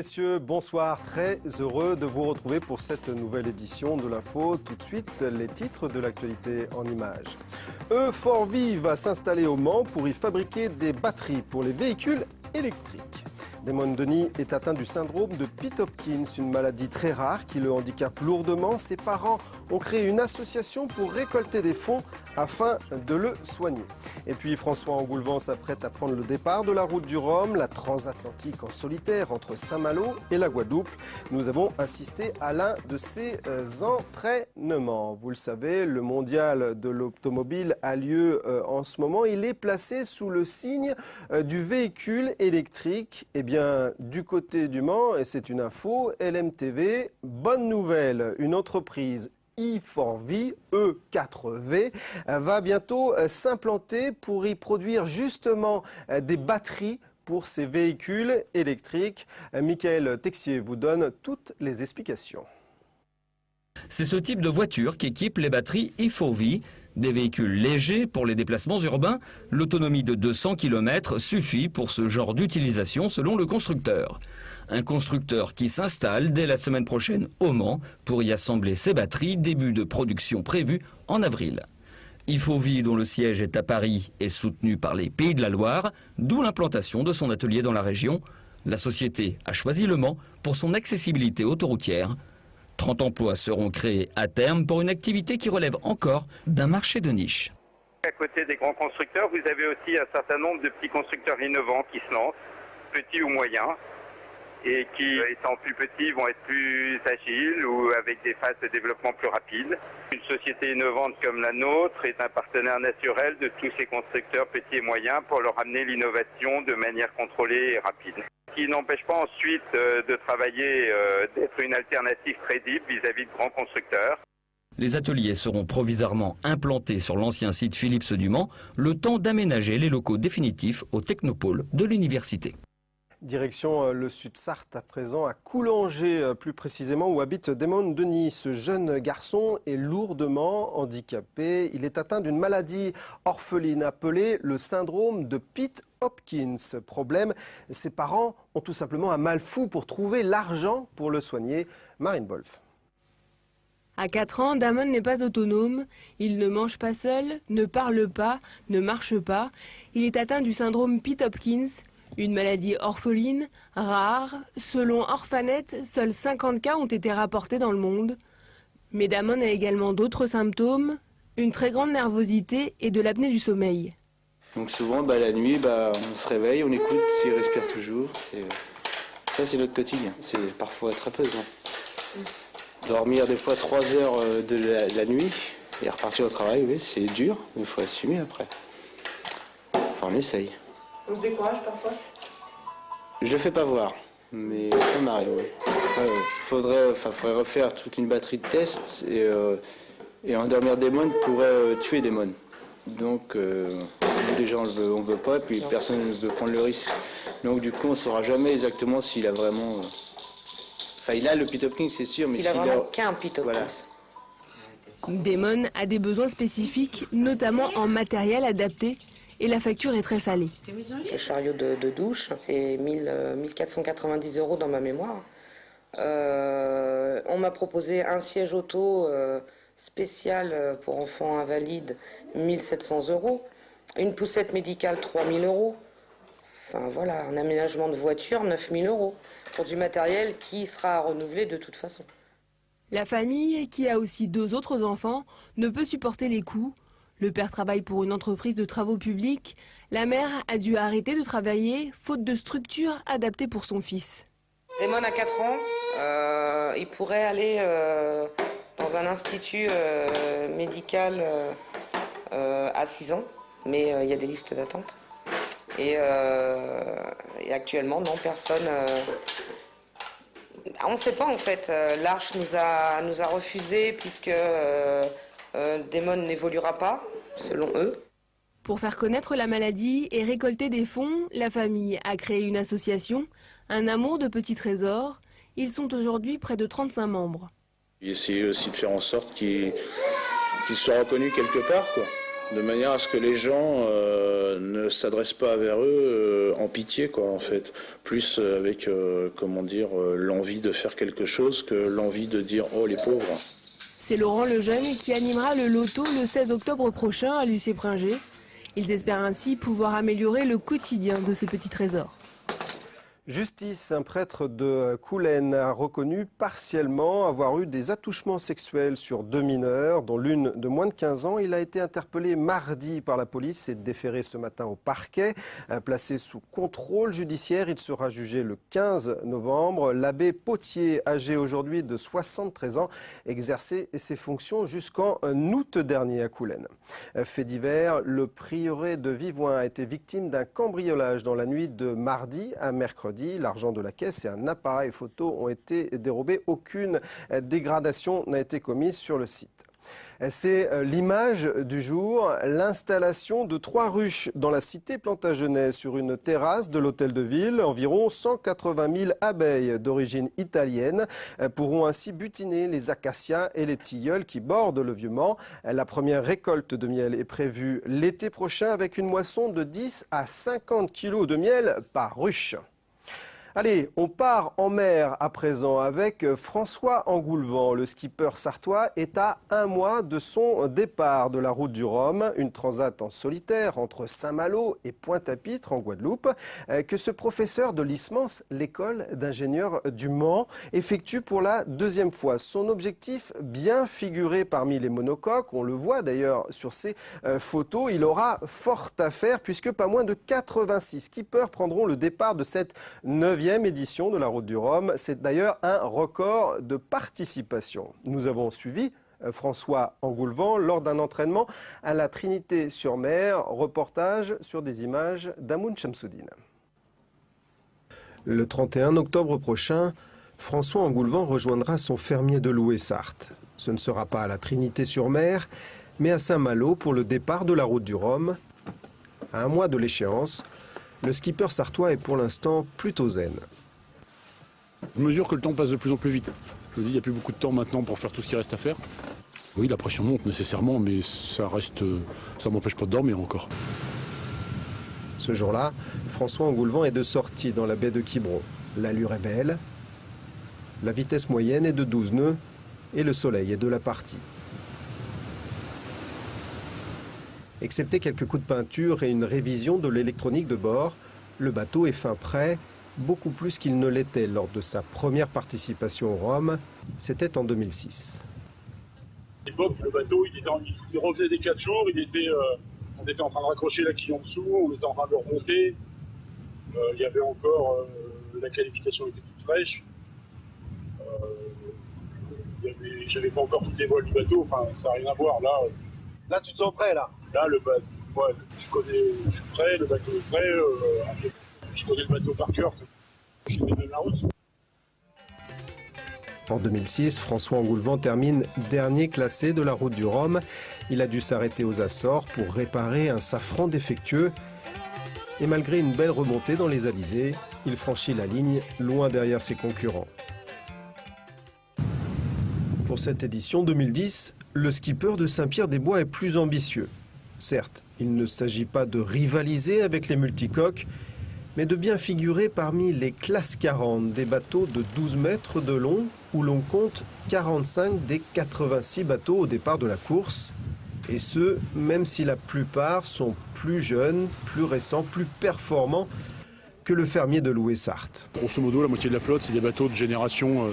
messieurs, bonsoir. Très heureux de vous retrouver pour cette nouvelle édition de l'Info. Tout de suite, les titres de l'actualité en images. E4V va s'installer au Mans pour y fabriquer des batteries pour les véhicules électriques. Damon Denis est atteint du syndrome de Pitt-Hopkins, une maladie très rare qui le handicape lourdement. Ses parents ont créé une association pour récolter des fonds afin de le soigner. Et puis François Engoulevent s'apprête à prendre le départ de la route du Rhum, la transatlantique en solitaire entre Saint-Malo et la Guadeloupe. Nous avons assisté à l'un de ces entraînements. Vous le savez, le mondial de l'automobile a lieu en ce moment. Il est placé sous le signe du véhicule électrique. Eh bien, du côté du Mans, et c'est une info, LMTV, bonne nouvelle, une entreprise E4V, E4V, va bientôt s'implanter pour y produire justement des batteries pour ces véhicules électriques. Michael Texier vous donne toutes les explications. C'est ce type de voiture qui équipe les batteries E4V. Des véhicules légers pour les déplacements urbains, l'autonomie de 200 km suffit pour ce genre d'utilisation selon le constructeur. Un constructeur qui s'installe dès la semaine prochaine au Mans pour y assembler ses batteries, début de production prévu en avril. E4V, dont le siège est à Paris, est soutenu par les Pays de la Loire, d'où l'implantation de son atelier dans la région. La société a choisi le Mans pour son accessibilité autoroutière. 30 emplois seront créés à terme pour une activité qui relève encore d'un marché de niche. À côté des grands constructeurs, vous avez aussi un certain nombre de petits constructeurs innovants qui se lancent, petits ou moyens, et qui, étant plus petits, vont être plus agiles ou avec des phases de développement plus rapides. Une société innovante comme la nôtre est un partenaire naturel de tous ces constructeurs petits et moyens pour leur amener l'innovation de manière contrôlée et rapide. Ce qui n'empêche pas ensuite de travailler, d'être une alternative crédible vis-à-vis de grands constructeurs. Les ateliers seront provisoirement implantés sur l'ancien site Philips du Mans, le temps d'aménager les locaux définitifs au technopôle de l'université. Direction le Sud-Sarthe à présent, à Coulanger plus précisément, où habite Damon Denis. Ce jeune garçon est lourdement handicapé. Il est atteint d'une maladie orpheline appelée le syndrome de Pitt-Hopkins. Problème, ses parents ont tout simplement un mal fou pour trouver l'argent pour le soigner. Marine Wolf. À 4 ans, Damon n'est pas autonome. Il ne mange pas seul, ne parle pas, ne marche pas. Il est atteint du syndrome Pitt-Hopkins. Une maladie orpheline, rare. Selon Orphanet, seuls 50 cas ont été rapportés dans le monde. Mais Damon a également d'autres symptômes, une très grande nervosité et de l'apnée du sommeil. Donc souvent, la nuit, on se réveille, on écoute s'il respire toujours. Ça, c'est notre quotidien. C'est parfois très pesant. Dormir des fois 3 heures de la nuit et repartir au travail, oui, c'est dur, mais il faut assumer après. Enfin, on essaye. On se décourage parfois? Je le fais pas voir, mais ça m'arrive, oui. Faudrait refaire toute une batterie de tests et endormir Damon pourrait tuer Damon. Donc déjà on veut pas, puis personne ne veut prendre le risque. Donc du coup on saura jamais exactement s'il a vraiment... il a le Pitt-Hopkins, c'est sûr, mais s'il a vraiment qu'un Pitt-Hopkins. Voilà. Damon a des besoins spécifiques, notamment en matériel adapté. Et la facture est très salée. Le chariot de douche, c'est 1490 € dans ma mémoire. On m'a proposé un siège auto spécial pour enfants invalides, 1700 €. Une poussette médicale, 3000 €. Enfin voilà, un aménagement de voiture, 9000 €. Pour du matériel qui sera renouvelé de toute façon. La famille, qui a aussi 2 autres enfants, ne peut supporter les coûts. Le père travaille pour une entreprise de travaux publics. La mère a dû arrêter de travailler, faute de structure adaptée pour son fils. Damon a 4 ans. Il pourrait aller dans un institut médical à 6 ans. Mais il y a des listes d'attente. Et actuellement, non, personne... on ne sait pas en fait. L'Arche nous a refusé puisque... Damon n'évoluera pas, selon eux. Pour faire connaître la maladie et récolter des fonds, la famille a créé une association, un amour de petits trésors. Ils sont aujourd'hui près de 35 membres. Essayer aussi de faire en sorte qu'il soit reconnu quelque part, quoi. de manière à ce que les gens ne s'adressent pas vers eux en pitié, quoi, en fait. Plus avec, l'envie de faire quelque chose que l'envie de dire « oh, les pauvres ». C'est Laurent Lejeune qui animera le loto le 16 octobre prochain à Lucé-Pringé. Ils espèrent ainsi pouvoir améliorer le quotidien de ce petit trésor. Justice, un prêtre de Coulennes a reconnu partiellement avoir eu des attouchements sexuels sur 2 mineurs, dont l'une de moins de 15 ans. Il a été interpellé mardi par la police et déféré ce matin au parquet. Placé sous contrôle judiciaire, il sera jugé le 15 novembre. L'abbé Potier, âgé aujourd'hui de 73 ans, exerçait ses fonctions jusqu'en août dernier à Coulennes. Fait divers, le prieuré de Vivoin a été victime d'un cambriolage dans la nuit de mardi à mercredi. L'argent de la caisse et un appareil photo ont été dérobés. Aucune dégradation n'a été commise sur le site. C'est l'image du jour, l'installation de 3 ruches dans la cité Plantagenet sur une terrasse de l'hôtel de ville. Environ 180 000 abeilles d'origine italienne pourront ainsi butiner les acacias et les tilleuls qui bordent le Vieux-Mans. La première récolte de miel est prévue l'été prochain avec une moisson de 10 à 50 kg de miel par ruche. Allez, on part en mer à présent avec François Engoulevent. Le skipper sartois est à 1 mois de son départ de la route du Rhum, une transat en solitaire entre Saint-Malo et Pointe-à-Pitre en Guadeloupe, que ce professeur de l'ISMANS, l'école d'ingénieurs du Mans, effectue pour la 2e fois. Son objectif, bien figuré parmi les monocoques, on le voit d'ailleurs sur ces photos, il aura fort à faire puisque pas moins de 86 skippers prendront le départ de cette 9e édition de la Route du Rhum. C'est d'ailleurs un record de participation. Nous avons suivi François Engoulevent lors d'un entraînement à la Trinité-sur-Mer. Reportage sur des images d'Amoun Chamsoudine. Le 31 octobre prochain, François Engoulevent rejoindra son fermier de Loué-Sarthe. Ce ne sera pas à la Trinité-sur-Mer, mais à Saint-Malo pour le départ de la Route du Rhum. À 1 mois de l'échéance, le skipper sartois est pour l'instant plutôt zen. Je mesure que le temps passe de plus en plus vite. Je me dis, il n'y a plus beaucoup de temps maintenant pour faire tout ce qui reste à faire. Oui, la pression monte nécessairement, mais ça m'empêche pas de dormir encore. Ce jour-là, François Engoulevent est de sortie dans la baie de Quiberon. L'allure est belle, la vitesse moyenne est de 12 nœuds et le soleil est de la partie. Excepté quelques coups de peinture et une révision de l'électronique de bord, le bateau est fin prêt, beaucoup plus qu'il ne l'était lors de sa première participation au Rhum. C'était en 2006. À l'époque, le bateau, il revenait des 4 jours, on était en train de raccrocher la quille en dessous, on était en train de le remonter. Il y avait encore, la qualification était toute fraîche. J'avais pas encore toutes les voiles du bateau, enfin ça n'a rien à voir. Là, tu te sens prêt là? Là, le bateau, ouais, je suis prêt, le bateau est prêt. Je connais le bateau par cœur. J'ai même la route. En 2006, François Engoulevent termine dernier classé de la Route du Rhum. Il a dû s'arrêter aux Açores pour réparer un safran défectueux. Et malgré une belle remontée dans les alizés, il franchit la ligne loin derrière ses concurrents. Pour cette édition 2010, le skipper de Saint-Pierre-des-Bois est plus ambitieux. Certes, il ne s'agit pas de rivaliser avec les multicoques, mais de bien figurer parmi les classes 40 des bateaux de 12 mètres de long où l'on compte 45 des 86 bateaux au départ de la course. Et ce, même si la plupart sont plus jeunes, plus récents, plus performants que le fermier de Loué-Sarthe. Grosso modo, la moitié de la flotte, c'est des bateaux de génération,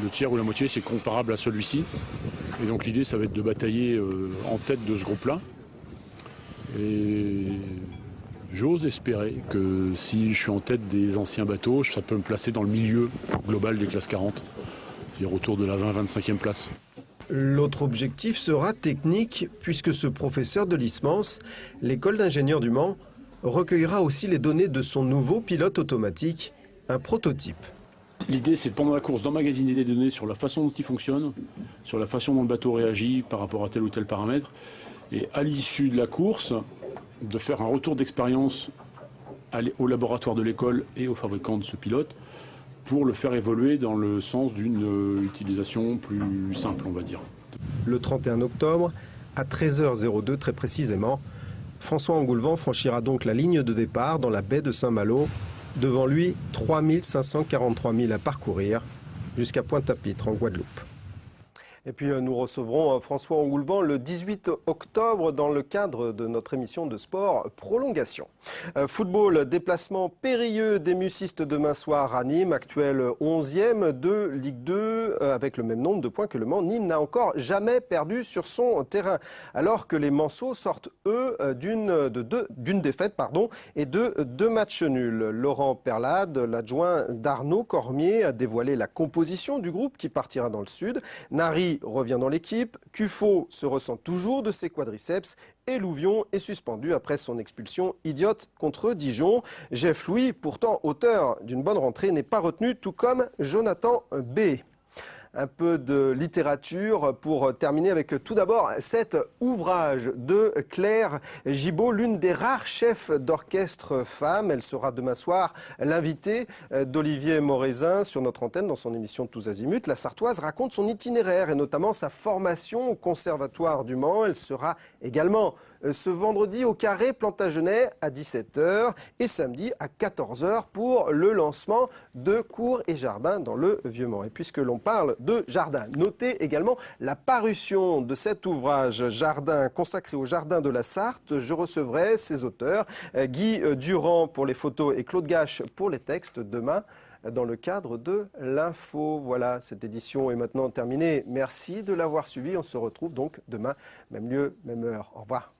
le tiers ou la moitié, c'est comparable à celui-ci. Et donc l'idée, ça va être de batailler en tête de ce groupe-là. Et j'ose espérer que si je suis en tête des anciens bateaux, ça peut me placer dans le milieu global des classes 40, c'est-à-dire autour de la 20-25e place. L'autre objectif sera technique, puisque ce professeur de l'ISMANS, l'école d'ingénieurs du Mans, recueillera aussi les données de son nouveau pilote automatique, un prototype. L'idée, c'est pendant la course d'emmagasiner des données sur la façon dont il fonctionne, sur la façon dont le bateau réagit par rapport à tel ou tel paramètre, et à l'issue de la course, de faire un retour d'expérience au laboratoire de l'école et aux fabricants de ce pilote pour le faire évoluer dans le sens d'une utilisation plus simple, on va dire. Le 31 octobre, À 13h02 très précisément, François Engoulevent franchira donc la ligne de départ dans la baie de Saint-Malo. Devant lui, 3543 milles à parcourir jusqu'à Pointe-à-Pitre en Guadeloupe. Et puis nous recevrons François Engoulevent le 18 octobre dans le cadre de notre émission de sport Prolongation. Football, déplacement périlleux des Mucistes demain soir à Nîmes, actuel 11e de Ligue 2 avec le même nombre de points que le Mans. Nîmes n'a encore jamais perdu sur son terrain alors que les Manceaux sortent eux d'une défaite et de 2 matchs nuls. Laurent Perlade, l'adjoint d'Arnaud Cormier, a dévoilé la composition du groupe qui partira dans le sud. Nari revient dans l'équipe, Cuffo se ressent toujours de ses quadriceps et Louvion est suspendu après son expulsion idiote contre Dijon. Jeff Louis, pourtant auteur d'une bonne rentrée, n'est pas retenu, tout comme Jonathan B. Un peu de littérature pour terminer avec tout d'abord cet ouvrage de Claire Gibault, l'une des rares chefs d'orchestre femmes. Elle sera demain soir l'invitée d'Olivier Moraisin sur notre antenne dans son émission Tous Azimuts. La Sartoise raconte son itinéraire et notamment sa formation au Conservatoire du Mans. Elle sera également ce vendredi au Carré Plantagenet à 17h et samedi à 14h pour le lancement de Cours et Jardins dans le Vieux-Mans. Et puisque l'on parle de jardin, notez également la parution de cet ouvrage Jardin consacré au jardin de la Sarthe. Je recevrai ses auteurs, Guy Durand pour les photos et Claude Gache pour les textes demain dans le cadre de l'info. Voilà, cette édition est maintenant terminée. Merci de l'avoir suivi. On se retrouve donc demain, même lieu, même heure. Au revoir.